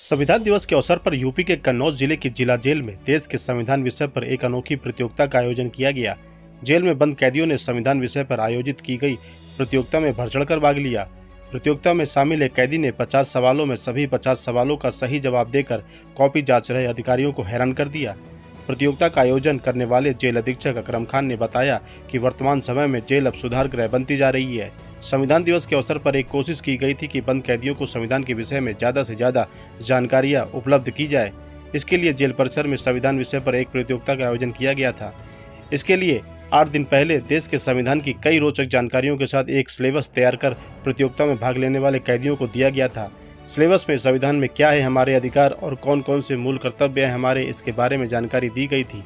संविधान दिवस के अवसर पर यूपी के कन्नौज जिले की जिला जेल में देश के संविधान विषय पर एक अनोखी प्रतियोगिता का आयोजन किया गया। जेल में बंद कैदियों ने संविधान विषय पर आयोजित की गई प्रतियोगिता में बढ़ चढ़कर भाग लिया। प्रतियोगिता में शामिल एक कैदी ने 50 सवालों में सभी 50 सवालों का सही जवाब देकर कॉपी जांच रहे अधिकारियों को हैरान कर दिया। प्रतियोगिता का आयोजन करने वाले जेल अधीक्षक अकरम खान ने बताया कि वर्तमान समय में जेल अब सुधार गृह बनती जा रही है। संविधान दिवस के अवसर पर एक कोशिश की गई थी कि बंद कैदियों को संविधान के विषय में ज़्यादा से ज़्यादा जानकारियाँ उपलब्ध की जाए। इसके लिए जेल परिसर में संविधान विषय पर एक प्रतियोगिता का आयोजन किया गया था। इसके लिए 8 दिन पहले देश के संविधान की कई रोचक जानकारियों के साथ एक सिलेबस तैयार कर प्रतियोगिता में भाग लेने वाले कैदियों को दिया गया था। सिलेबस में संविधान में क्या है हमारे अधिकार और कौन कौन से मूल कर्तव्य हैं हमारे, इसके बारे में जानकारी दी गई थी।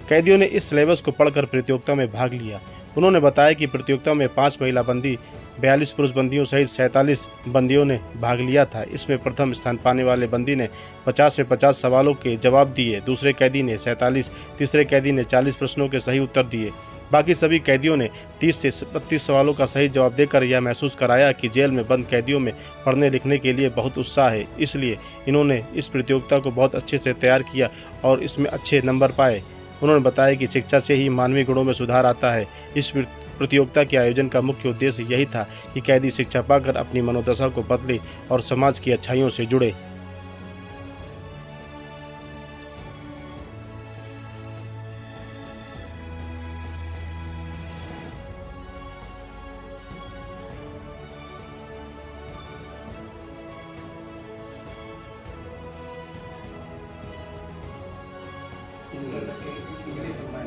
कैदियों ने इस सिलेबस को पढ़कर प्रतियोगिता में भाग लिया। उन्होंने बताया कि प्रतियोगिता में 5 महिला बंदी, 42 पुरुष बंदियों सहित 47 बंदियों ने भाग लिया था। इसमें प्रथम स्थान पाने वाले बंदी ने 50 में 50 सवालों के जवाब दिए, दूसरे कैदी ने 47, तीसरे कैदी ने 40 प्रश्नों के सही उत्तर दिए। बाकी सभी कैदियों ने 30 से 32 सवालों का सही जवाब देकर यह महसूस कराया कि जेल में बंद कैदियों में पढ़ने लिखने के लिए बहुत उत्साह है। इसलिए इन्होंने इस प्रतियोगिता को बहुत अच्छे से तैयार किया और इसमें अच्छे नंबर पाए। उन्होंने बताया कि शिक्षा से ही मानवीय गुणों में सुधार आता है। इस प्रतियोगिता के आयोजन का मुख्य उद्देश्य यही था कि कैदी शिक्षा पाकर अपनी मनोदशा को बदले और समाज की अच्छाइयों से जुड़े। इंग्लिश में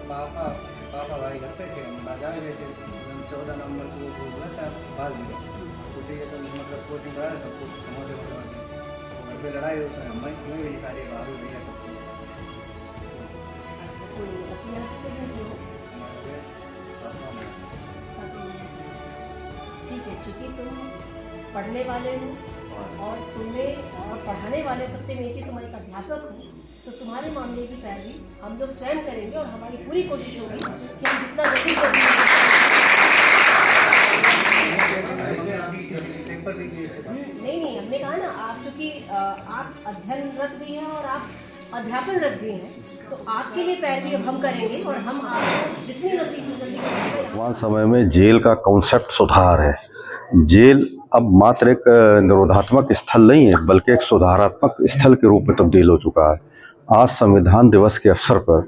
पापा पापा भाई करते थे, हम बाजार गए थे, 14 नंबर को बोला था बाल दिवस, उसे ये तो मतलब कोचिंग कराया सबको, समोसे घर पे लड़ाई उसमें हमें भी कार्य बाहर दिया सबको। ठीक है, चूँकि तुम पढ़ने वाले हो और तुम्हें और पढ़ाने वाले सबसे मेन चीज़ तुम्हारे अध्यापक हो, तो तुम्हारे मामले की पैरवी हम लोग स्वयं करेंगे और हमारी पूरी कोशिश होगी कि हम जितना जल्दी नहीं, हमने कहा ना, आप चूँकि आप अध्ययनरत भी हैं और आप अध्यापनरत भी हैं, तो आपके लिए पैरवी अब हम करेंगे और हम आपको जितनी जल्दी से जल्दी वर्तमान समय में जेल का कॉन्सेप्ट सुधार है। जेल अब मात्र एक निरोधात्मक स्थल नहीं है, बल्कि एक सुधारात्मक स्थल के रूप में तब्दील हो चुका है। आज संविधान दिवस के अवसर पर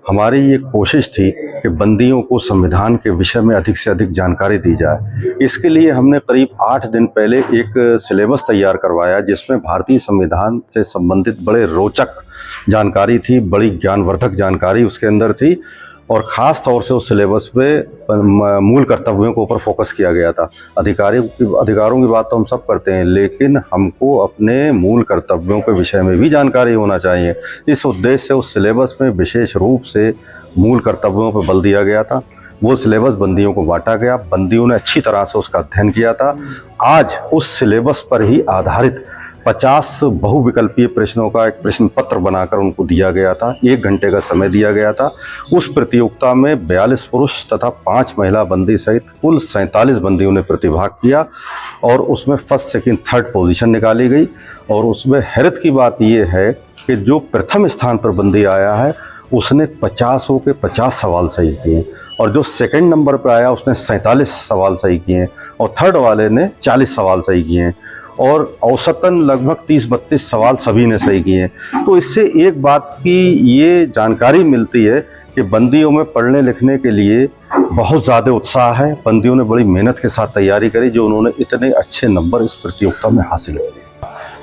हमारी ये कोशिश थी कि बंदियों को संविधान के विषय में अधिक से अधिक जानकारी दी जाए। इसके लिए हमने करीब 8 दिन पहले एक सिलेबस तैयार करवाया, जिसमें भारतीय संविधान से संबंधित बड़े रोचक जानकारी थी, बड़ी ज्ञानवर्धक जानकारी उसके अंदर थी और ख़ास तौर से उस सिलेबस पे मूल कर्तव्यों के ऊपर फोकस किया गया था। अधिकारों की बात तो हम सब करते हैं, लेकिन हमको अपने मूल कर्तव्यों के विषय में भी जानकारी होना चाहिए। इस उद्देश्य से उस सिलेबस में विशेष रूप से मूल कर्तव्यों पर बल दिया गया था। वो सिलेबस बंदियों को बांटा गया, बंदियों ने अच्छी तरह से उसका अध्ययन किया था। आज उस सिलेबस पर ही आधारित 50 बहुविकल्पीय प्रश्नों का एक प्रश्न पत्र बनाकर उनको दिया गया था। 1 घंटे का समय दिया गया था। उस प्रतियोगिता में 42 पुरुष तथा 5 महिला बंदी सहित कुल 47 बंदियों ने प्रतिभाग किया और उसमें फर्स्ट, सेकंड, थर्ड पोजीशन निकाली गई। और उसमें हैरत की बात यह है कि जो प्रथम स्थान पर बंदी आया है उसने 50 के 50 सवाल सही किए और जो सेकंड नंबर पर आया उसने 47 सवाल सही किए और थर्ड वाले ने 40 सवाल सही किए और औसतन लगभग 30-32 सवाल सभी ने सही किए। तो इससे एक बात की ये जानकारी मिलती है कि बंदियों में पढ़ने लिखने के लिए बहुत ज़्यादा उत्साह है। बंदियों ने बड़ी मेहनत के साथ तैयारी करी, जो उन्होंने इतने अच्छे नंबर इस प्रतियोगिता में हासिल किए।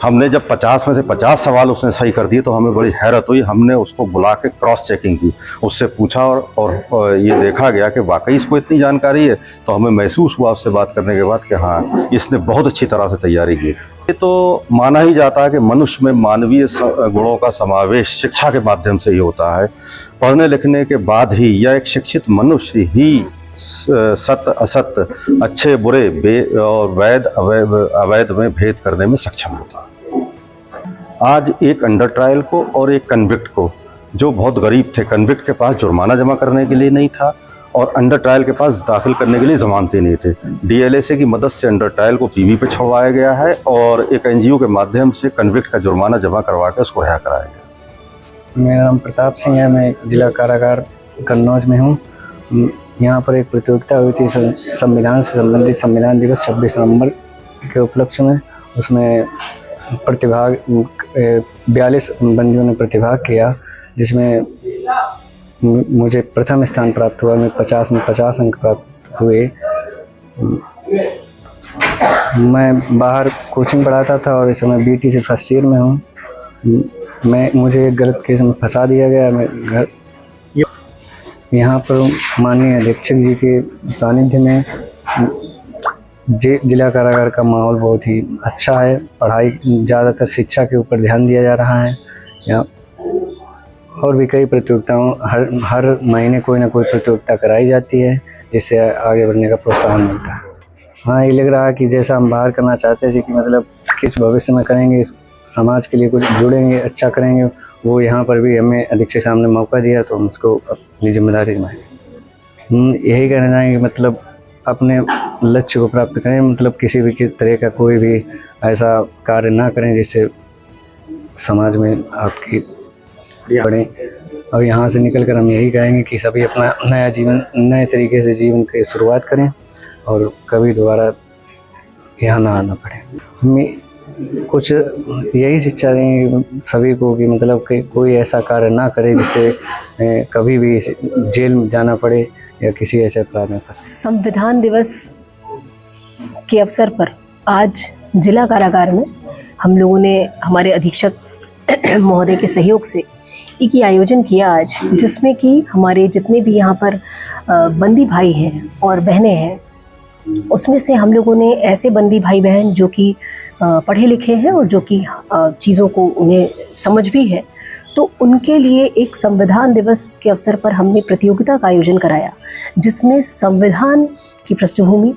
हमने जब 50 में से 50 सवाल उसने सही कर दिए तो हमें बड़ी हैरत हुई। हमने उसको बुला के क्रॉस चेकिंग की, उससे पूछा और ये देखा गया कि वाकई इसको इतनी जानकारी है। तो हमें महसूस हुआ उससे बात करने के बाद कि हाँ, इसने बहुत अच्छी तरह से तैयारी की। ये तो माना ही जाता है कि मनुष्य में मानवीय गुणों का समावेश शिक्षा के माध्यम से ही होता है। पढ़ने लिखने के बाद ही या एक शिक्षित मनुष्य ही सत्य असत्य, अच्छे बुरे और वैध अवैध में भेद करने में सक्षम होता है। आज एक अंडर ट्रायल को और एक कन्विक्ट को, जो बहुत गरीब थे, कन्विक्ट के पास जुर्माना जमा करने के लिए नहीं था और अंडर ट्रायल के पास दाखिल करने के लिए जमानतें नहीं थे। DLSA की मदद से अंडर ट्रायल को PB पे छुड़वाया गया है और एक NGO के माध्यम से कन्विक्ट का जुर्माना जमा करवा के उसको रिहा कराया गया। मेरा नाम प्रताप सिंह है, मैं जिला कारागार कन्नौज में हूँ। यहाँ पर एक प्रतियोगिता हुई थी संविधान से संबंधित, संविधान दिवस 26 नवंबर के उपलक्ष्य में। उसमें प्रतिभाग 42 बंदियों ने प्रतिभाग किया, जिसमें मुझे प्रथम स्थान प्राप्त हुआ। मैं 50 में 50 अंक प्राप्त हुए। मैं बाहर कोचिंग पढ़ाता था और इस समय BT से फर्स्ट ईयर में हूँ। मुझे एक गलत केस में फंसा दिया गया। मैं घर यहाँ पर माननीय अधीक्षक जी के सानिध्य में जिला कारागार का माहौल बहुत ही अच्छा है। पढ़ाई, ज़्यादातर शिक्षा के ऊपर ध्यान दिया जा रहा है। यहाँ और भी कई प्रतियोगिताओं हर महीने कोई ना कोई प्रतियोगिता कराई जाती है, जिससे आगे बढ़ने का प्रोत्साहन मिलता है। हाँ, ये लग रहा है कि जैसा हम बाहर करना चाहते थे कि मतलब किस भविष्य में करेंगे, समाज के लिए कुछ जुड़ेंगे, अच्छा करेंगे, वो यहाँ पर भी हमें अधीक्षक साहब ने मौका दिया तो हम उसको अपनी जिम्मेदारी निभाएंगे। यही कहना चाहेंगे कि मतलब अपने लक्ष्य को प्राप्त करें, मतलब किसी भी तरह का कोई भी ऐसा कार्य ना करें जिससे समाज में आपकी बढ़े। और यहाँ से निकल कर हम यही कहेंगे कि सभी अपना नया जीवन नए तरीके से जीवन की शुरुआत करें और कभी दोबारा यहाँ ना आना पड़े। हमें कुछ यही शिक्षा देंगे सभी को कि मतलब कि कोई ऐसा कार्य ना करे जिससे कभी भी जेल में जाना पड़े या किसी ऐसे अपराध में फंसे। संविधान दिवस के अवसर पर आज जिला कारागार में हम लोगों ने हमारे अधीक्षक महोदय के सहयोग से एक आयोजन किया आज, जिसमें कि हमारे जितने भी यहाँ पर बंदी भाई हैं और बहनें हैं, उसमें से हम लोगों ने ऐसे बंदी भाई बहन जो कि पढ़े लिखे हैं और जो कि चीज़ों को उन्हें समझ भी है, तो उनके लिए एक संविधान दिवस के अवसर पर हमने प्रतियोगिता का आयोजन कराया, जिसमें संविधान की पृष्ठभूमि,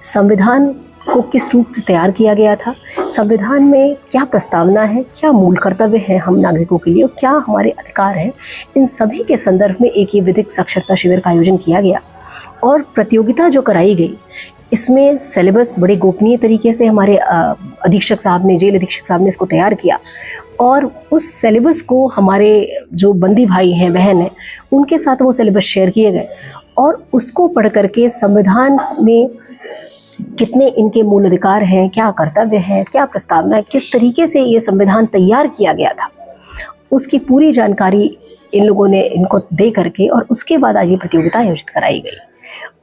संविधान को किस रूप में तैयार किया गया था, संविधान में क्या प्रस्तावना है, क्या मूल कर्तव्य हैं हम नागरिकों के लिए और क्या हमारे अधिकार हैं, इन सभी के संदर्भ में एक ये विधिक साक्षरता शिविर का आयोजन किया गया। और प्रतियोगिता जो कराई गई, इसमें सिलेबस बड़े गोपनीय तरीके से हमारे अधीक्षक साहब ने, जेल अधीक्षक साहब ने इसको तैयार किया और उस सिलेबस को हमारे जो बंदी भाई हैं, बहन हैं, उनके साथ वो सिलेबस शेयर किए गए और उसको पढ़ करके संविधान में कितने इनके मूल अधिकार हैं, क्या कर्तव्य है, क्या प्रस्तावना है, किस तरीके से ये संविधान तैयार किया गया था, उसकी पूरी जानकारी इन लोगों ने इनको दे करके और उसके बाद आज ये प्रतियोगिता आयोजित कराई गई।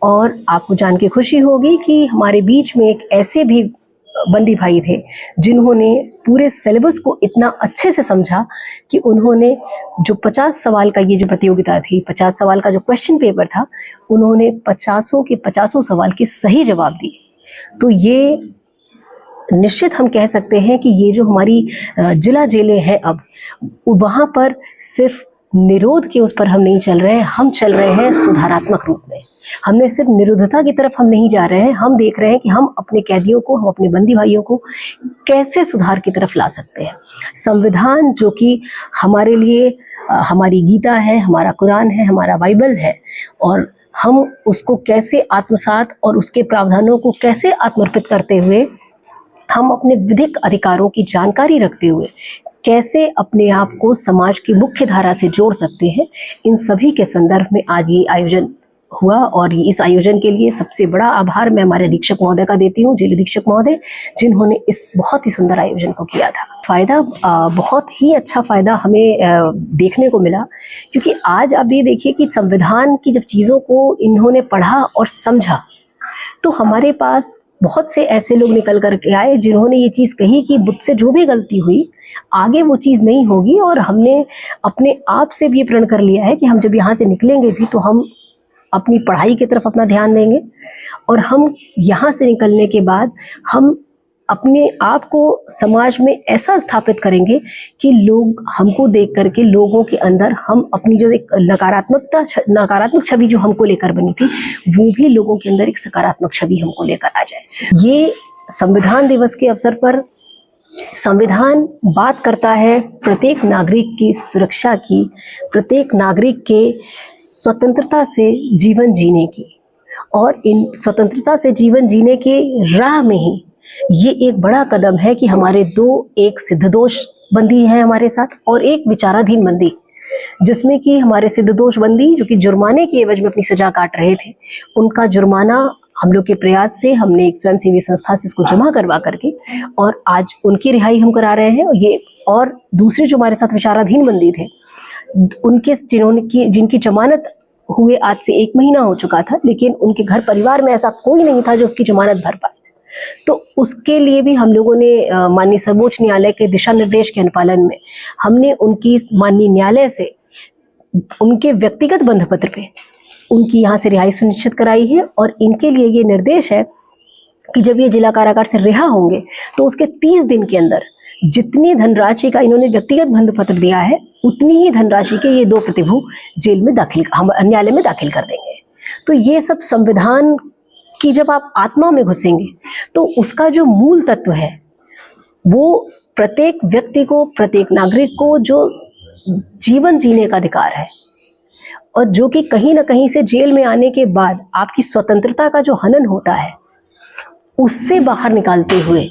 और आपको जान के खुशी होगी कि हमारे बीच में एक ऐसे भी बंदी भाई थे जिन्होंने पूरे सिलेबस को इतना अच्छे से समझा कि उन्होंने जो 50 सवाल का ये जो प्रतियोगिता थी, 50 सवाल का जो क्वेश्चन पेपर था, उन्होंने 50 के 50 सवाल के सही जवाब दिए। तो ये निश्चित हम कह सकते हैं कि ये जो हमारी जिला जेलें हैं, अब वहाँ पर सिर्फ निरोध के उस पर हम नहीं चल रहे हैं, हम चल रहे हैं सुधारात्मक रूप में। हमने सिर्फ निरुद्धता की तरफ हम नहीं जा रहे हैं, हम देख रहे हैं कि हम अपने कैदियों को, हम अपने बंदी भाइयों को कैसे सुधार की तरफ ला सकते हैं। संविधान जो कि हमारे लिए हमारी गीता है, हमारा कुरान है, हमारा बाइबल है, और हम उसको कैसे आत्मसात और उसके प्रावधानों को कैसे आत्मर्पित करते हुए हम अपने विधिक अधिकारों की जानकारी रखते हुए कैसे अपने आप को समाज की मुख्य धारा से जोड़ सकते हैं, इन सभी के संदर्भ में आज ये आयोजन हुआ। और इस आयोजन के लिए सबसे बड़ा आभार मैं हमारे अधीक्षक महोदय का देती हूँ, जेल अधीक्षक महोदय, जिन्होंने इस बहुत ही सुंदर आयोजन को किया था। फ़ायदा बहुत ही अच्छा फ़ायदा हमें देखने को मिला, क्योंकि आज आप ये देखिए कि संविधान की जब चीज़ों को इन्होंने पढ़ा और समझा, तो हमारे पास बहुत से ऐसे लोग निकल कर के आए जिन्होंने ये चीज़ कही कि मुझसे जो भी गलती हुई आगे वो चीज़ नहीं होगी, और हमने अपने आप से भी प्रण कर लिया है कि हम जब यहाँ से निकलेंगे भी तो हम अपनी पढ़ाई की तरफ अपना ध्यान देंगे, और हम यहाँ से निकलने के बाद हम अपने आप को समाज में ऐसा स्थापित करेंगे कि लोग हमको देख करके, लोगों के अंदर हम अपनी जो एक नकारात्मक छवि जो हमको लेकर बनी थी, वो भी लोगों के अंदर एक सकारात्मक छवि हमको लेकर आ जाए। ये संविधान दिवस के अवसर पर संविधान बात करता है प्रत्येक नागरिक की सुरक्षा की, प्रत्येक नागरिक के स्वतंत्रता से जीवन जीने की, और इन स्वतंत्रता से जीवन जीने के राह में ही ये एक बड़ा कदम है कि हमारे दो, एक सिद्धदोष बंदी है हमारे साथ और एक विचाराधीन बंदी, जिसमें कि हमारे सिद्धदोष बंदी जो कि जुर्माने की एवज में अपनी सजा काट रहे थे, उनका जुर्माना हम लोग के प्रयास से हमने एक स्वयंसेवी संस्था से इसको जमा करवा करके और आज उनकी रिहाई हम करा रहे हैं। ये और दूसरे जो हमारे साथ विचाराधीन बंदी थे, उनके जिनकी जमानत हुए आज से 1 महीना हो चुका था, लेकिन उनके घर परिवार में ऐसा कोई नहीं था जो उसकी जमानत भर पाए। तो उसके लिए भी हम लोगों ने माननीय सर्वोच्च न्यायालय के दिशा निर्देश के अनुपालन में हमने उनकी माननीय न्यायालय से उनके व्यक्तिगत बंध पत्र पे उनकी यहाँ से रिहाई सुनिश्चित कराई है। और इनके लिए ये निर्देश है कि जब ये जिला कारागार से रिहा होंगे तो उसके 30 दिन के अंदर जितनी धनराशि का इन्होंने व्यक्तिगत बंध पत्र दिया है, उतनी ही धनराशि के ये 2 प्रतिभू जेल में हम न्यायालय में दाखिल कर देंगे। तो ये सब संविधान की जब आप आत्मा में घुसेंगे तो उसका जो मूल तत्व है वो प्रत्येक व्यक्ति को, प्रत्येक नागरिक को जो जीवन जीने का अधिकार है, और जो कि कहीं ना कहीं से जेल में आने के बाद आपकी स्वतंत्रता का जो हनन होता है उससे बाहर निकालते हुए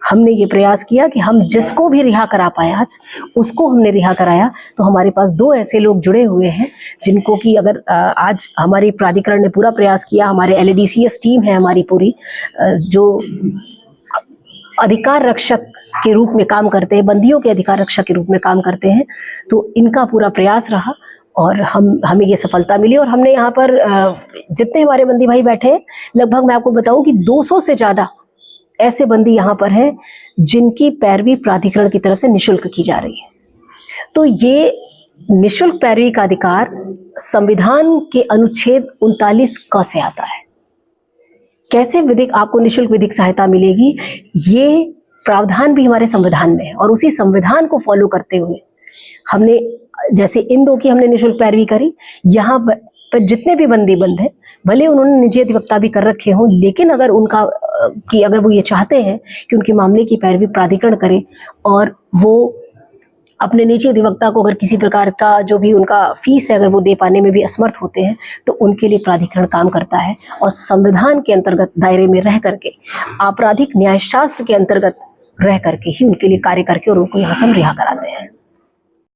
हमने ये प्रयास किया कि हम जिसको भी रिहा करा पाए आज उसको हमने रिहा कराया। तो हमारे पास 2 ऐसे लोग जुड़े हुए हैं जिनको कि अगर आज हमारी प्राधिकरण ने पूरा प्रयास किया, हमारे LADCS टीम है हमारी पूरी, जो अधिकार रक्षक के रूप में काम करते हैं, बंदियों के अधिकार रक्षक के रूप में काम करते हैं, तो इनका पूरा प्रयास रहा और हमें ये सफलता मिली। और हमने यहाँ पर जितने हमारे बंदी भाई बैठे हैं, लगभग मैं आपको बताऊं कि 200 से ज़्यादा ऐसे बंदी यहाँ पर हैं जिनकी पैरवी प्राधिकरण की तरफ से निःशुल्क की जा रही है। तो ये निःशुल्क पैरवी का अधिकार संविधान के अनुच्छेद 39 क से आता है। कैसे विधिक आपको निःशुल्क विधिक सहायता मिलेगी, ये प्रावधान भी हमारे संविधान में है। और उसी संविधान को फॉलो करते हुए हमने, जैसे इन 2 की हमने निःशुल्क पैरवी करी, यहाँ पर जितने भी बंदी बंद हैं, भले उन्होंने निजी अधिवक्ता भी कर रखे हों, लेकिन अगर अगर वो ये चाहते हैं कि उनके मामले की पैरवी प्राधिकरण करे और वो अपने निजी अधिवक्ता को अगर किसी प्रकार का जो भी उनका फीस है अगर वो दे पाने में भी असमर्थ होते हैं, तो उनके लिए प्राधिकरण काम करता है और संविधान के अंतर्गत दायरे में रह करके, आपराधिक न्याय शास्त्र के अंतर्गत रह करके ही उनके लिए कार्य करके और उनको यहाँ से हम रिहा कराते हैं।